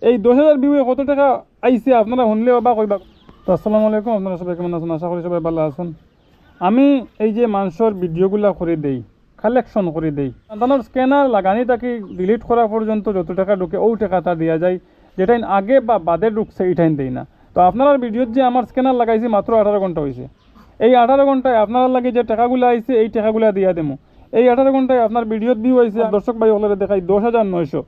এই 10,000 ভিউয়ে কত টাকা আইছে আপনারা শুনলে অবাক হইবা। তো আসসালামু আলাইকুম, আপনারা সবাই কেমন আছেন? আশা করি সবাই ভালো আছেন। আমি এই যে মানুষের ভিডিওগুলো করে দেই, কালেকশন করে দেই, তাদের স্ক্যানার লাগানি তাকে ডিলিট করা পর্যন্ত যত টাকা ঢুকে ও টাকাটা দেওয়া যায়, যেটা আগে বা বাদে ঢুকছে এইটাই দেই না। তো আপনার ভিডিওর যে আমার স্ক্যানার লাগাইছি মাত্র 18 ঘন্টা হয়েছে, এই 18 ঘন্টায় আপনারা লাগে যে টাকাগুলো আইছে এই টাকাগুলো দিয়া দেবো। এই 18 ঘন্টায় আপনার ভিডিওর ভিউ হয়েছে দর্শক ভাই হলে দেখাই 10,900।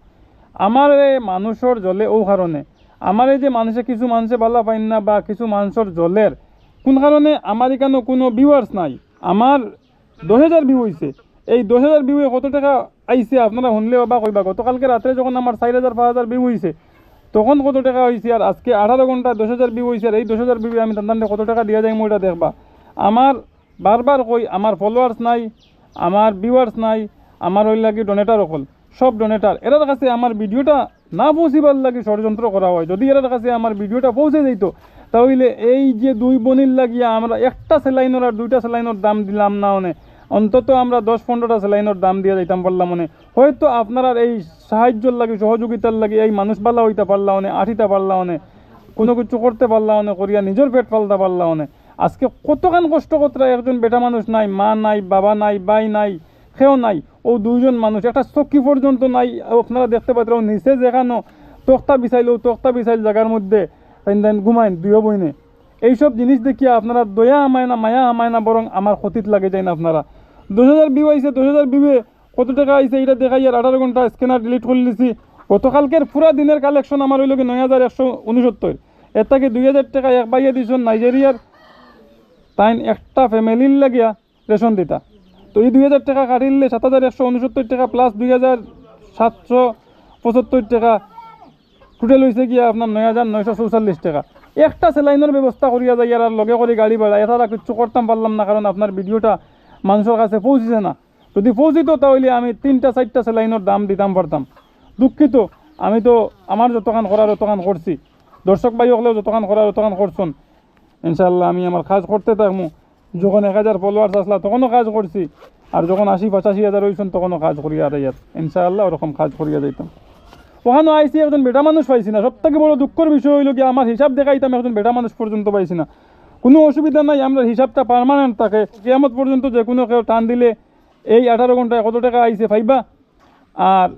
আমার এই মানুষের জলে ও কারণে আমার এই যে মানুষে কিছু মানুষে ভালো পাইন না বা কিছু মানুষের জলের কোন কারণে আমার এখানে কোনো ভিউয়ার্স নাই। আমার 10,000 ভিউ হয়েছে, এই 10,000 ভিউয়ে কত টাকা আইছে আপনারা শুনলে অবাক হইবা। গতকালকে রাত্রে যখন আমার 4,000 5,000 ভিউ হয়েছে তখন কত টাকা হয়েছে, আর আজকে 18 ঘন্টা 10,000 ভিউ হয়েছে। আর এই 10,000 ভিউ আমি তাদের কত টাকা দিয়া যায় ওইটা দেখবা। আমার বারবার কই আমার ফলোয়ার্স নাই, আমার ভিউয়ার্স নাই, আমার ওই লাগি ডোনেটার অকল সব ডোনেটার। এরার কাছে আমার ভিডিওটা না পৌঁছিবার লাগে ষড়যন্ত্র করা হয়। যদি এরার কাছে আমার ভিডিওটা পৌঁছে যেত তাহলে এই যে দুই বোনের লাগিয়া আমরা একটা সেলাইনের আর দুইটা সেলাইনের দাম দিলাম না মনে, অন্তত আমরা 10-15টা সেলাইনের দাম দিয়ে যাইতাম পারলাম মনে। হয়তো আপনারা এই সাহায্যর লাগে সহযোগিতার লাগে এই মানুষ বালা হইতে পারলাম মনে, আঠিতে পারলাম মনে, কোনো কিছু করতে পারলাম মনে করিয়া নিজের পেট পালতে পারলাম মনে। আজকে কতখান কষ্ট করতে একজন বেটা মানুষ নাই, মা নাই, বাবা নাই, ভাই নাই, কেউ নাই, ও দুইজন মানুষ, একটা চক্কি পর্যন্ত নাই। আপনারা দেখতে পাচ্ছেন নিচে যেখানে তক্তা বিছাইল জায়গার মধ্যে ঘুমাইন দুই বইনে। এইসব জিনিস দেখিয়া আপনারা দয়া আমায় না, মায়া আমায় না, বরং আমার ক্ষতিত লাগে যায় না। আপনারা 10,000 ভিউ আইছে, 10,000 ভিউয়ে কত টাকা আইছে এটা দেখাই। আর 18 ঘন্টা স্ক্যানার ডিলিট করে দিছি। গতকালকের পুরা দিনের কালেকশন আমার হইল কি 9,169। এর থেকে 2,000 টাকা এক বাইয়ে দিয়েছেন নাইজেরিয়ার তাই একটা ফ্যামিলির লাগিয়া রেশন দিতা। তো এই 2,000 টাকা কাটিলে 7,169 টাকা প্লাস 2,775 টাকা টোটাল হয়েছে গিয়া আপনার 9,944 টাকা। একটা সেলাইনের ব্যবস্থা করিয়া যাই আর লগে করে গাড়ি ভাড়া এছাড়া কিছু করতাম পারলাম না, কারণ আপনার ভিডিওটা মানুষের কাছে পৌঁছেছে না। যদি পৌঁছিত তাহলে আমি 3-4টা সেলাইনের দাম দিতাম পারতাম। দুঃখিত, আমি তো আমার যতখান করার অতখান করছি, দর্শক ভাই হলেও যতখান করার অতখান করছেন। ইনশাআল্লাহ আমি আমার কাজ করতে থাকবো। যখন 1,000 ফলোয়ার্স আসলা তখনও কাজ করছি, আর যখন 80-85,000 হয়েছেন তখনও কাজ করিয়া আর ইনশাআল্লাহ ওরকম কাজ করিয়া যাইতাম। ওখানে আইসি একজন বেটা মানুষ পাইছি না। সব থেকে বড় দুঃখের বিষয় হইল কি আমার হিসাব দেখাইতাম একজন বেটা মানুষ পর্যন্ত পাইছি না। কোনো অসুবিধা নাই, আমরা হিসাবটা পার্মানেন্ট থাকে কিয়ামত পর্যন্ত। যে কোনো কেউ টান দিলে এই 18 ঘন্টায় কত টাকা আইছে পাইবা। আর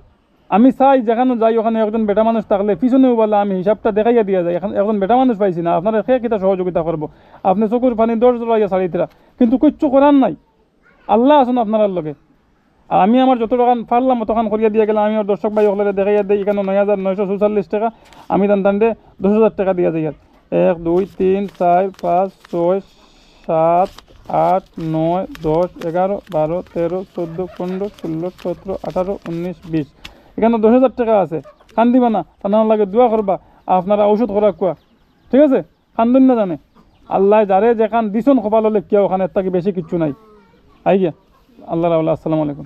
আমি চাই যেখানে যাই ওখানে একজন বেটা মানুষ থাকলে পিছনেও বলা আমি হিসাবটা দেখাইয়া দিয়া যায়। এখন একজন বেটা মানুষ পাইছি না, আপনারা সে কিতা সহযোগিতা করবো। আপনি চকুর পানি 10 জড়াইয়া ছাড়িতরা, কিন্তু কিচ্ছু করার নাই। আল্লাহ আসুন আপনার লগে। আর আমি আমার যত টাকা পারলাম তখন করিয়া দিয়ে গেলাম। আমি আর দর্শক ভাই হলে দেখাইয়া দিই এখানে 9,944 টাকা। আমি টানতে 10,000 টাকা দিয়া যাই। আর 1 2 3 4 5 6 7 8 9 10 11 12 13 14 15 16 17 18 19 20 এখানে 10,000 টাকা আছে। খান দিবা না, তার লাগে দোয়া করবা, আপনারা ঔষধ করা কুয়া, ঠিক আছে? খান্দন না জানে আল্লাহ যারে যেখান দিছন কপাল হলে কেউ ওখানে তাকে বেশি কিচ্ছু নাই। আই গিয়া আল্লাহ রাবুল্লাহ। আসসালামু আলাইকুম।